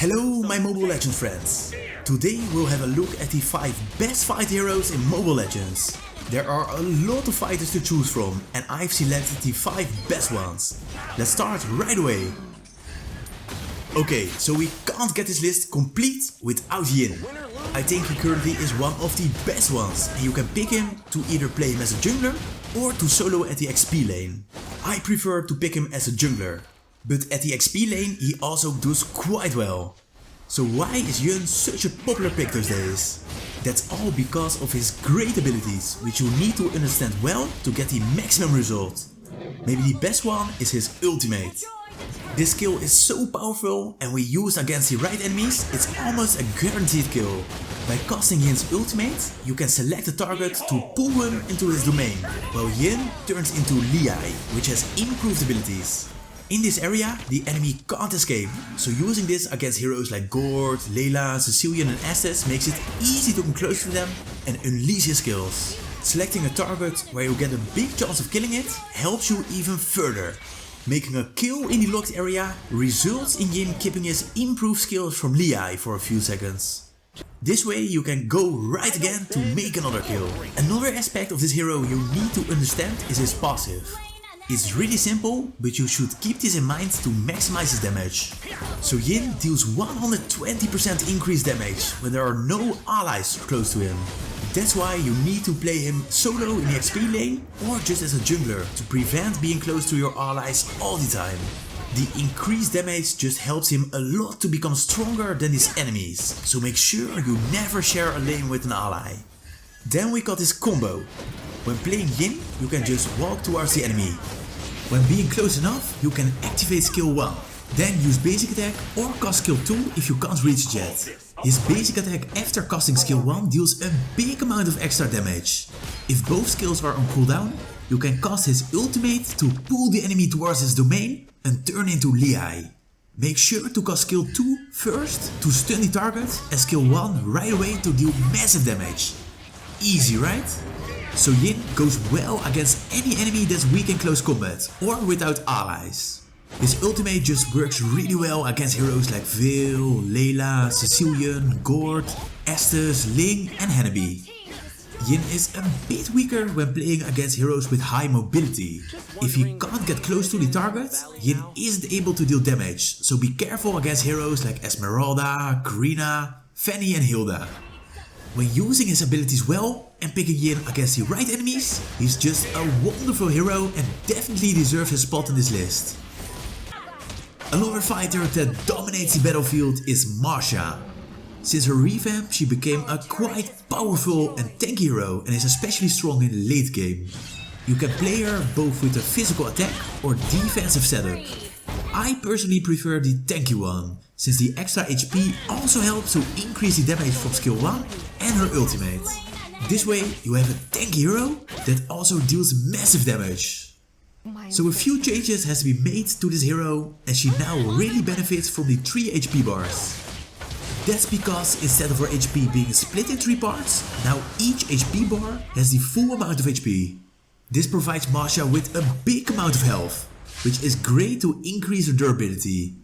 Hello my Mobile Legends friends! Today we'll have a look at the 5 best fight heroes in Mobile Legends. There are a lot of fighters to choose from and I've selected the 5 best ones. Let's start right away. Okay, so we can't get this list complete without Yin. I think he currently is one of the best ones and you can pick him to either play him as a jungler or to solo at the XP lane. I prefer to pick him as a jungler. But at the XP lane he also does quite well. So why is Yun such a popular pick these days? That's all because of his great abilities, which you need to understand well to get the maximum result. Maybe the best one is his ultimate. This skill is so powerful and when used against the right enemies, it's almost a guaranteed kill. By casting Yin's ultimate, you can select a target to pull him into his domain, while Yin turns into Lei, which has improved abilities. In this area, the enemy can't escape, so using this against heroes like Gord, Layla, Cecilion and Estes makes it easy to come close to them and unleash his skills. Selecting a target where you get a big chance of killing it helps you even further. Making a kill in the locked area results in Yin keeping his improved skills from Lei for a few seconds. This way you can go right again to make another kill. Another aspect of this hero you need to understand is his passive. It's really simple, but you should keep this in mind to maximize his damage. So Yin deals 120% increased damage when there are no allies close to him. That's why you need to play him solo in the XP lane or just as a jungler to prevent being close to your allies all the time. The increased damage just helps him a lot to become stronger than his enemies, so make sure you never share a lane with an ally. Then we got his combo. When playing Yin, you can just walk towards the enemy. When being close enough, you can activate skill 1. Then use basic attack or cast skill 2 if you can't reach it yet. His basic attack after casting skill 1 deals a big amount of extra damage. If both skills are on cooldown, you can cast his ultimate to pull the enemy towards his domain and turn into Lei. Make sure to cast skill 2 first to stun the target and skill 1 right away to deal massive damage. Easy, right? So Yin goes well against any enemy that's weak in close combat or without allies. His ultimate just works really well against heroes like Veil, Layla, Cecilion, Gord, Estes, Ling and Hanabi. Yin is a bit weaker when playing against heroes with high mobility. If he can't get close to the target, Yin isn't able to deal damage, so be careful against heroes like Esmeralda, Karina, Fanny and Hilda. When using his abilities well and picking Yin against the right enemies, he's just a wonderful hero and definitely deserves his spot in this list. Another fighter that dominates the battlefield is Marsha. Since her revamp she became a quite powerful and tanky hero and is especially strong in late game. You can play her both with a physical attack or defensive setup. I personally prefer the tanky one, since the extra HP also helps to increase the damage from skill 1 and her ultimate. This way you have a tanky hero that also deals massive damage. So a few changes has to be made to this hero and she now really benefits from the 3 HP bars. That's because instead of her HP being split in 3 parts, now each HP bar has the full amount of HP. This provides Marsha with a big amount of health, which is great to increase her durability.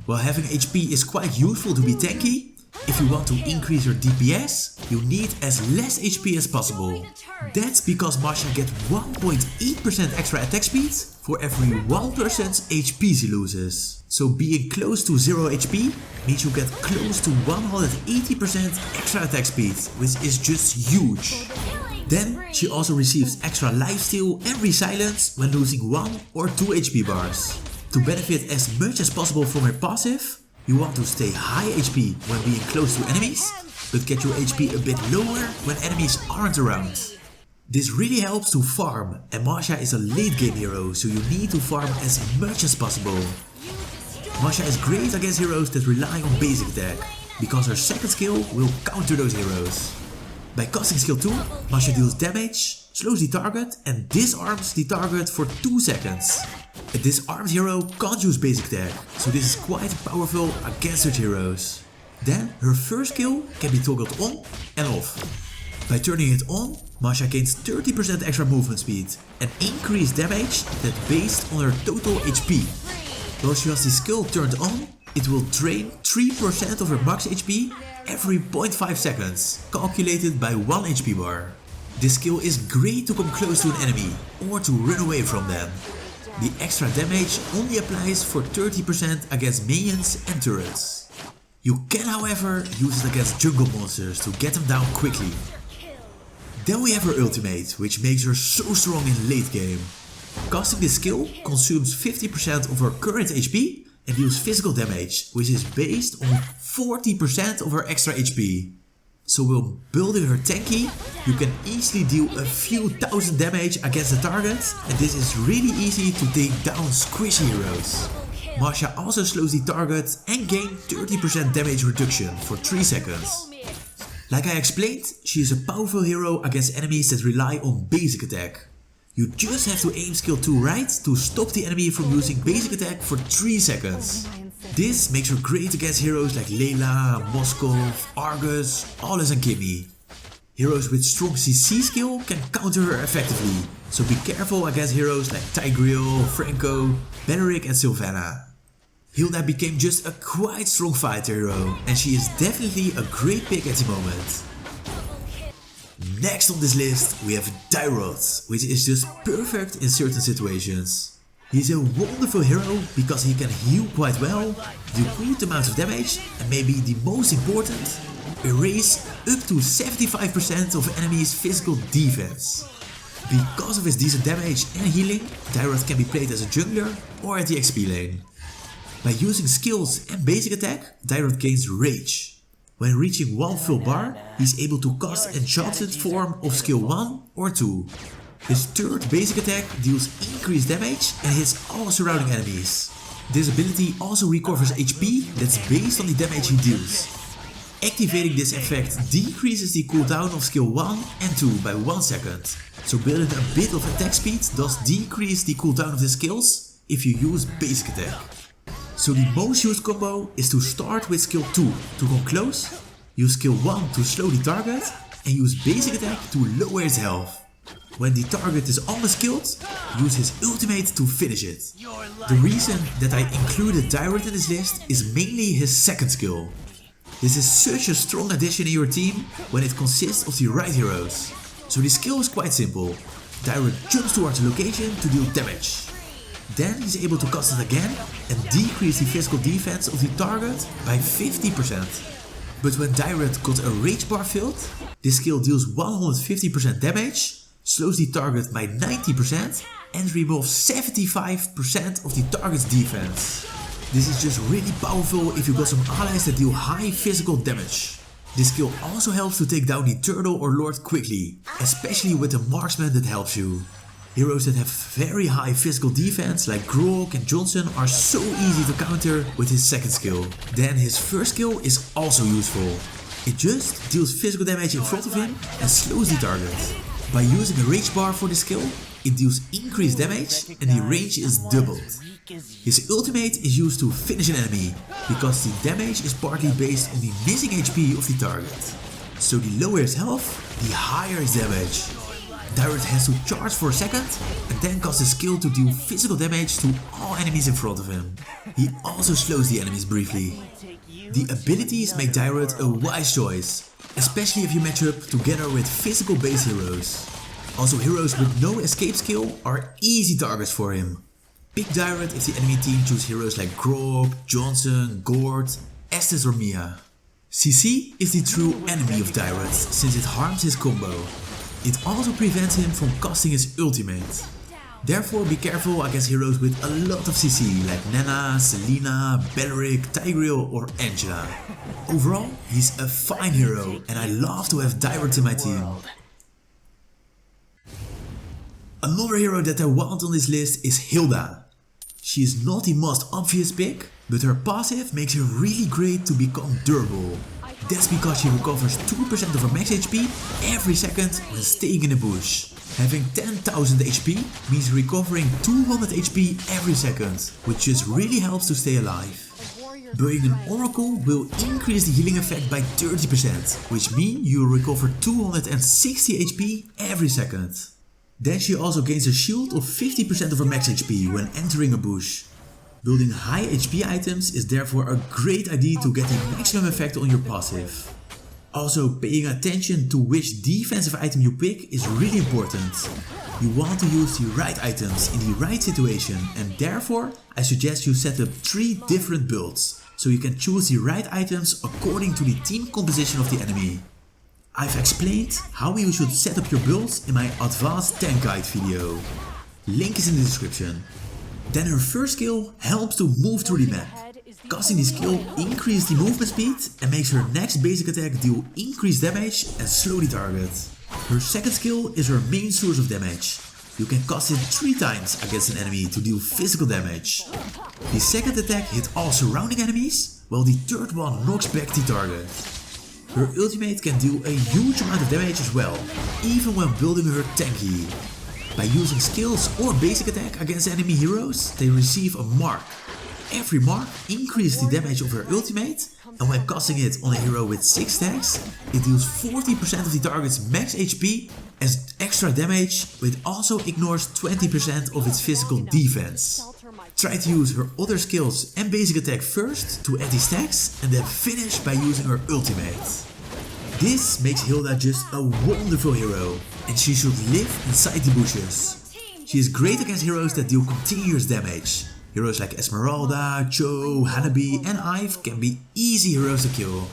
While having HP is quite useful to be tanky, if you want to increase your DPS, you need as less HP as possible. That's because Marsha gets 1.8% extra attack speed for every 1%'s HP she loses. So being close to 0 HP means you get close to 180% extra attack speed, which is just huge. Then she also receives extra lifesteal and resilence when losing 1 or 2 HP bars. To benefit as much as possible from her passive, you want to stay high HP when being close to enemies, but get your HP a bit lower when enemies aren't around. This really helps to farm, and Marsha is a late game hero, so you need to farm as much as possible. Marsha is great against heroes that rely on basic attack, because her second skill will counter those heroes. By casting skill 2, Marsha deals damage, slows the target and disarms the target for 2 seconds. A disarmed hero can't use basic attack, so this is quite powerful against such heroes. Then her first skill can be toggled on and off. By turning it on, Marsha gains 30% extra movement speed and increased damage that's based on her total HP. While she has the skill turned on, It will drain 3% of her max HP every 0.5 seconds, calculated by 1 HP bar. This skill is great to come close to an enemy or to run away from them. The extra damage only applies for 30% against minions and turrets. You can, however, use it against jungle monsters to get them down quickly. Then we have her ultimate, which makes her so strong in late game. Casting this skill consumes 50% of her current HP and deals physical damage, which is based on 40% of her extra HP. So while building her tanky, you can easily deal a few thousand damage against the target, and this is really easy to take down squishy heroes. Masha also slows the target and gains 30% damage reduction for 3 seconds. Like I explained, she is a powerful hero against enemies that rely on basic attack. You just have to aim skill 2 right to stop the enemy from using basic attack for 3 seconds. This makes her great against heroes like Layla, Moskov, Argus, Aulus and Kimmy. Heroes with strong CC skill can counter her effectively, so be careful against heroes like Tigreal, Franco, Belleric and Sylvana. Hilda became just a quite strong fighter hero, and she is definitely a great pick at the moment. Next on this list we have Dyrod, which is just perfect in certain situations. He's a wonderful hero because he can heal quite well, do good amounts of damage, and maybe the most important, erase up to 75% of enemies' physical defense. Because of his decent damage and healing, Dyrod can be played as a jungler or at the XP lane. By using skills and basic attack, Dyrod gains Rage. When reaching 1 full bar, he's able to cast Enchanted form of skill 1 or 2. His third basic attack deals increased damage and hits all surrounding enemies. This ability also recovers HP that's based on the damage he deals. Activating this effect decreases the cooldown of skill 1 and 2 by 1 second, so building a bit of attack speed does decrease the cooldown of the skills if you use basic attack. So the most used combo is to start with skill 2 to come close, use skill 1 to slow the target and use basic attack to lower his health. When the target is almost killed, use his ultimate to finish it. The reason that I included Dyrod in this list is mainly his second skill. This is such a strong addition in your team when it consists of the right heroes. So the skill is quite simple. Dyrod jumps towards a location to deal damage. Then he's able to cast it again and decrease the physical defense of the target by 50%. But when Dyrod got a rage bar filled, this skill deals 150% damage, slows the target by 90% and removes 75% of the target's defense. This is just really powerful if you got some allies that deal high physical damage. This skill also helps to take down the turtle or lord quickly, especially with the marksman that helps you. Heroes that have very high physical defense like Grog and Johnson are so easy to counter with his second skill. Then his first skill is also useful. It just deals physical damage in front of him and slows the target. By using a rage bar for the skill, it deals increased damage and the range is doubled. His ultimate is used to finish an enemy, because the damage is partly based on the missing HP of the target. So the lower his health, the higher his damage. Dyrod has to charge for a second and then cast a skill to deal physical damage to all enemies in front of him. He also slows the enemies briefly. The abilities make Dyrod a wise choice, especially if you match up together with physical based heroes. Also heroes with no escape skill are easy targets for him. Pick Dyrod if the enemy team choose heroes like Grog, Johnson, Gord, Estes or Mia. CC is the true enemy of Dyrod since it harms his combo. It also prevents him from casting his ultimate. Therefore be careful against heroes with a lot of CC like Nana, Selena, Belleric, Tigreal or Angela. Overall, he's a fine hero and I love to have Dyrod in my team. Another hero that I want on this list is Hilda. She is not the most obvious pick, but her passive makes her really great to become durable. That's because she recovers 2% of her max HP every second when staying in a bush. Having 10,000 HP means recovering 200 HP every second, which just really helps to stay alive. Building an Oracle will increase the healing effect by 30%, which means you will recover 260 HP every second. Then she also gains a shield of 50% of her max HP when entering a bush. Building high HP items is therefore a great idea to get the maximum effect on your passive. Also, paying attention to which defensive item you pick is really important. You want to use the right items in the right situation, and therefore I suggest you set up 3 different builds, so you can choose the right items according to the team composition of the enemy. I've explained how you should set up your builds in my advanced tank guide video. Link is in the description. Then her first skill helps to move through the map. Casting this skill increases the movement speed and makes her next basic attack deal increased damage and slow the target. Her second skill is her main source of damage. You can cast it 3 times against an enemy to deal physical damage. The second attack hits all surrounding enemies, while the third one knocks back the target. Her ultimate can deal a huge amount of damage as well, even when building her tanky. By using skills or basic attack against enemy heroes, they receive a mark. Every mark increases the damage of her ultimate, and when casting it on a hero with 6 stacks, it deals 40% of the target's max HP as extra damage, but also ignores 20% of its physical defense. Try to use her other skills and basic attack first to add the stacks, and then finish by using her ultimate. This makes Hilda just a wonderful hero, and she should live inside the bushes. She is great against heroes that deal continuous damage. Heroes like Esmeralda, Cho, Hanabi and Ive can be easy heroes to kill.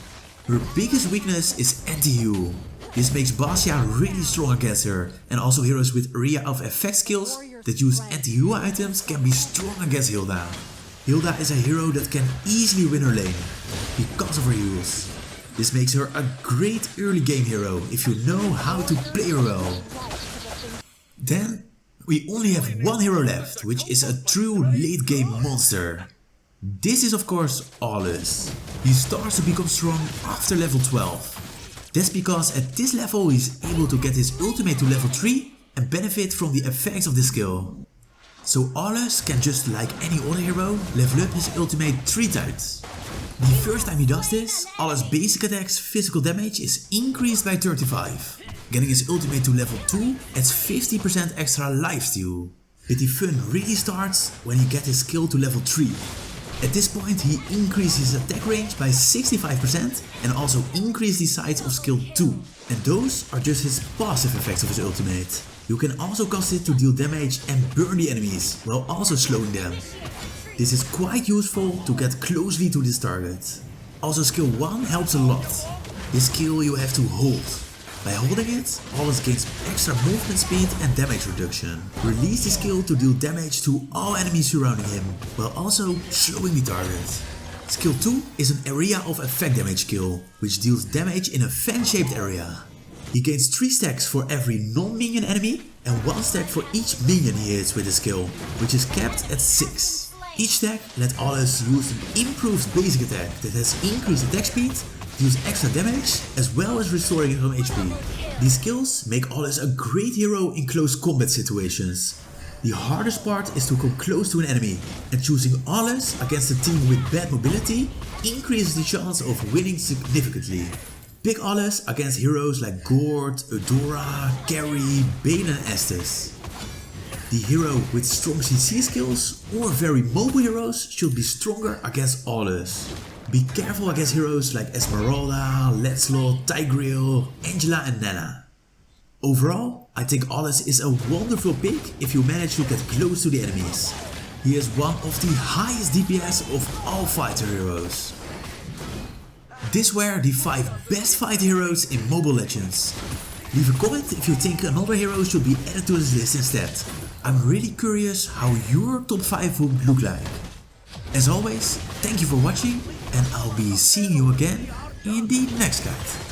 Her biggest weakness is anti-heal. This makes Bastia really strong against her, and also heroes with area of effect skills that use anti-heal items can be strong against Hilda. Hilda is a hero that can easily win her lane because of her heals. This makes her a great early game hero if you know how to play her well. Then we only have one hero left, which is a true late game monster. This is of course Aulus. He starts to become strong after level 12. That's because at this level he's able to get his ultimate to level 3 and benefit from the effects of the skill. So Aulus can, just like any other hero, level up his ultimate 3 times. The first time he does this, Aulus' basic attack's physical damage is increased by 35. Getting his ultimate to level 2 adds 50% extra lifesteal. But the fun really starts when he gets his skill to level 3. At this point he increases his attack range by 65% and also increases the size of skill 2. And those are just his passive effects of his ultimate. You can also cast it to deal damage and burn the enemies, while also slowing them. This is quite useful to get closely to this target. Also skill 1 helps a lot. This skill you have to hold. By holding it, Aulus gains extra movement speed and damage reduction. Release the skill to deal damage to all enemies surrounding him, while also slowing the target. Skill 2 is an area of effect damage skill, which deals damage in a fan-shaped area. He gains 3 stacks for every non-minion enemy and 1 stack for each minion he hits with the skill, which is capped at 6. Each stack let Aulus use an improved basic attack that has increased attack speed, deals extra damage, as well as restoring some HP. These skills make Aulus a great hero in close combat situations. The hardest part is to come close to an enemy, and choosing Aulus against a team with bad mobility increases the chance of winning significantly. Pick Aulus against heroes like Gord, Eudora, Carrie, Bane and Estes. The hero with strong CC skills or very mobile heroes should be stronger against Aulus. Be careful against heroes like Esmeralda, Lancelot, Tigreal, Angela and Nana. Overall, I think Aulus is a wonderful pick if you manage to get close to the enemies. He is one of the highest DPS of all fighter heroes. These were the 5 best fighter heroes in Mobile Legends. Leave a comment if you think another hero should be added to this list instead. I'm really curious how your top 5 would look like. As always, thank you for watching and I'll be seeing you again in the next guide.